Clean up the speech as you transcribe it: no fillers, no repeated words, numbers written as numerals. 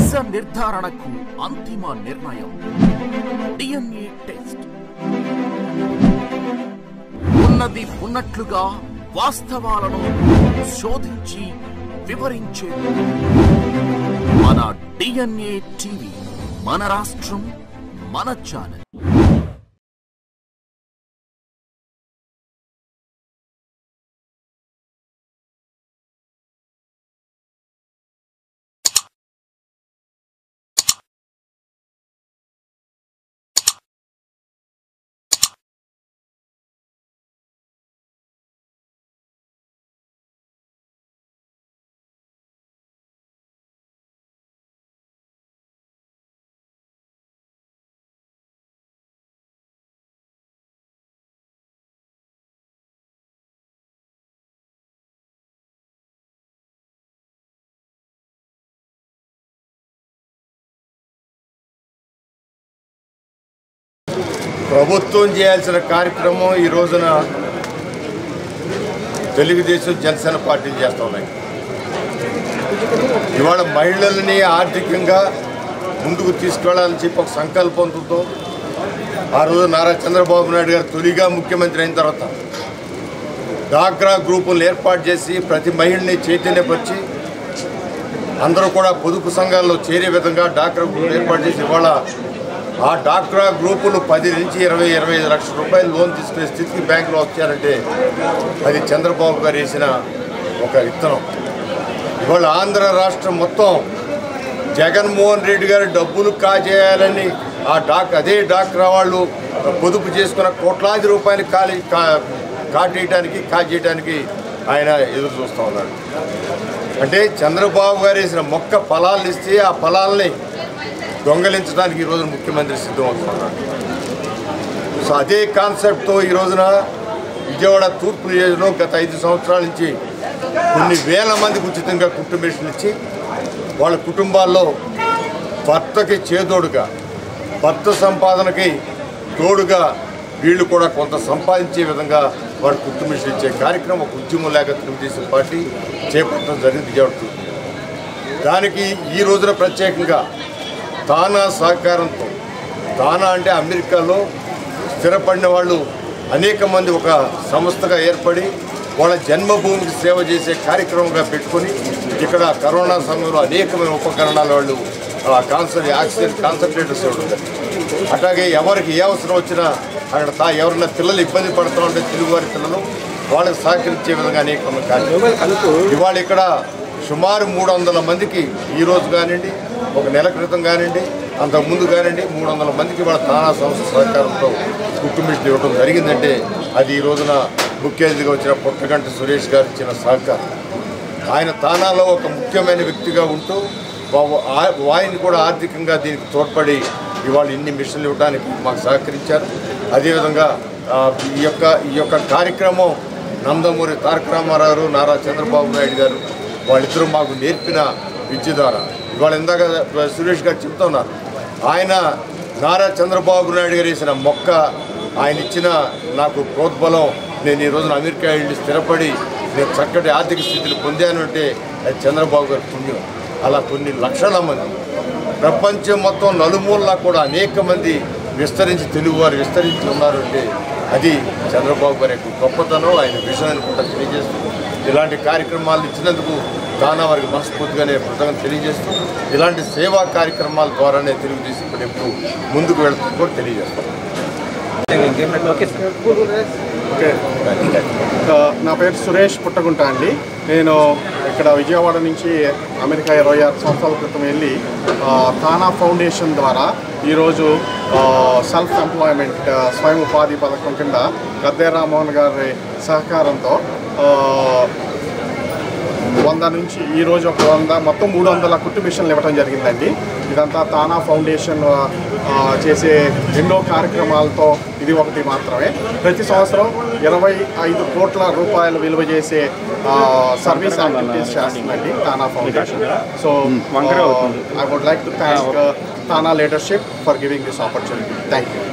నిజ నిర్ధారణకు అంతిమ నిర్ణయం DNA టెస్ట్. ఉన్నది ఉన్నట్లుగా వాస్తవాలను శోధించి వివరించే మన DNA టీవీ, మన రాష్ట్రం, మన ఛానల్. ప్రభుత్వం చేయాల్సిన కార్యక్రమం ఈ రోజున తెలుగుదేశం జనసేన పార్టీలు చేస్తూ ఉన్నాయి. ఇవాళ మహిళల్ని ఆర్థికంగా ముందుకు తీసుకెళ్లాలని చెప్పి ఒక సంకల్పంతో ఆ రోజు నారా చంద్రబాబు నాయుడు గారు తొలిగా ముఖ్యమంత్రి అయిన తర్వాత డాక్రా గ్రూపులను ఏర్పాటు చేసి ప్రతి మహిళని చైతన్యపరిచి అందరూ కూడా పొదుపు సంఘాల్లో చేరే విధంగా డాక్రా గ్రూపులు ఏర్పాటు చేసి ఇవాళ ఆ డాక్రా గ్రూపులు 10 నుంచి 25 లక్షల రూపాయలు లోన్ తీసుకునే స్థితికి బ్యాంకులో వచ్చారంటే అది చంద్రబాబు గారు వేసిన ఒక విత్తనం. ఇవాళ ఆంధ్ర రాష్ట్రం మొత్తం జగన్మోహన్ రెడ్డి గారు డబ్బులు కాజేయాలని అదే డాక్రా వాళ్ళు పొదుపు చేసుకున్న కోట్లాది రూపాయలు కాజేయడానికి ఆయన ఎదురు చూస్తూ ఉన్నాడు. అంటే చంద్రబాబు గారు వేసిన మొక్క ఫలాలు ఇస్తే ఆ ఫలాల్ని దొంగలించడానికి ఈరోజు ముఖ్యమంత్రి సిద్ధమవుతున్నాడు. సో అదే కాన్సెప్ట్తో ఈ రోజున విజయవాడ తూర్పు నియోజకవర్గంలో గత 5 సంవత్సరాల నుంచి కొన్ని వేల మందికి ఉచితంగా కుటుంబేషన్లు ఇచ్చి వాళ్ళ కుటుంబాల్లో భర్తకి చేదోడుగా, భర్త సంపాదనకి తోడుగా వీళ్ళు కూడా కొంత సంపాదించే విధంగా వాళ్ళ కుటుంబేషన్ ఇచ్చే కార్యక్రమం ఒక ఉద్యమం లేక తెలుగుదేశం పార్టీ చేపట్టడం జరిగింది విజయవాడ. దానికి ఈ రోజున ప్రత్యేకంగా తానా సహకారంతో, తానా అంటే అమెరికాలో స్థిరపడిన వాళ్ళు అనేక మంది ఒక సంస్థగా ఏర్పడి వాళ్ళ జన్మభూమికి సేవ చేసే కార్యక్రమంగా పెట్టుకొని ఇక్కడ కరోనా సమయంలో అనేకమైన ఉపకరణాలు వాళ్ళు ఆక్సిజన్ కాన్సన్ట్రేటర్స్ ఇవ్వడం. అట్లాగే ఎవరికి ఏ అవసరం వచ్చినా అక్కడ ఎవరైనా పిల్లలు ఇబ్బంది పడుతూ ఉంటే తెలుగువారి పిల్లలు వాళ్ళకి సహకరించే విధంగా అనేక కార్యక్రమాలు ఇవాళ ఇక్కడ సుమారు 300 మందికి ఈరోజు కానివ్వండి, ఒక నెల క్రితం కానివ్వండి, అంతకుముందు కానివ్వండి 300 మందికి వాళ్ళ తానా సంస్థ సహకారంతో కుటుంబిషన్ ఇవ్వడం జరిగిందంటే అది ఈ రోజున ముఖ్య అతిథిగా వచ్చిన పుట్టగంటి సురేష్ గారు ఇచ్చిన సహకారం. ఆయన తానాలో ఒక ముఖ్యమైన వ్యక్తిగా ఉంటూ వాయిని కూడా ఆర్థికంగా దీనికి తోడ్పడి ఇవాళ ఇన్ని మిషన్లు ఇవ్వడానికి మాకు సహకరించారు. అదేవిధంగా ఈ యొక్క కార్యక్రమం నందమూరి తారక రామారావు, నారా చంద్రబాబు నాయుడు గారు వాళ్ళిద్దరూ మాకు నేర్పిన విద్య ద్వారా ఇవాళ ఇందాక సురేష్ గారు చెప్తున్నారు. ఆయన నారా చంద్రబాబు నాయుడు గారు వేసిన మొక్క, ఆయన ఇచ్చిన నాకు ప్రోద్బలం, నేను ఈ రోజున అమెరికా వెళ్ళి స్థిరపడి నేను చక్కటి ఆర్థిక స్థితిని పొందాను అంటే అది చంద్రబాబు గారి పుణ్యం. అలా కొన్ని లక్షల మంది ప్రపంచం మొత్తం నలుమూలలా కూడా అనేక మంది తెలుగువారు విస్తరించి ఉన్నారు అంటే అది చంద్రబాబు గారి యొక్క గొప్పతనం, ఆయన విషయాన్ని కూడా తెలియజేస్తూ ఇలాంటి కార్యక్రమాలు ఇచ్చినందుకు తానా వారికి మనస్ఫూర్తిగానే కృతజ్ఞత తెలియజేస్తూ ఇలాంటి సేవా కార్యక్రమాల ద్వారానే తెలుగుదేశం ఎప్పుడు ముందుకు వెళ్తుంది కూడా తెలియజేస్తాం. నా పేరు సురేష్ పుట్టగుంట అండి. నేను ఇక్కడ విజయవాడ నుంచి అమెరికా 26 సంవత్సరాల క్రితం వెళ్ళి తానా ఫౌండేషన్ ద్వారా ఈరోజు సెల్ఫ్ ఎంప్లాయ్మెంట్ స్వయం ఉపాధి పథకం కింద గద్దె రామ్మోహన్ గారి సహకారంతో 100 నుంచి ఈరోజు ఒక 100 మొత్తం 300 కుట్టు మిషన్లు ఇవ్వడం జరిగిందండి. ఇదంతా తానా ఫౌండేషన్ చేసే ఎన్నో కార్యక్రమాలతో ఇది ఒకటి మాత్రమే. ప్రతి సంవత్సరం 25 కోట్ల రూపాయలు విలువ చేసే సర్వీస్ యాక్టివిటీస్ చేస్తుందండి TANA foundation. So I would like to thank Tana leadership for giving this opportunity. Thank you.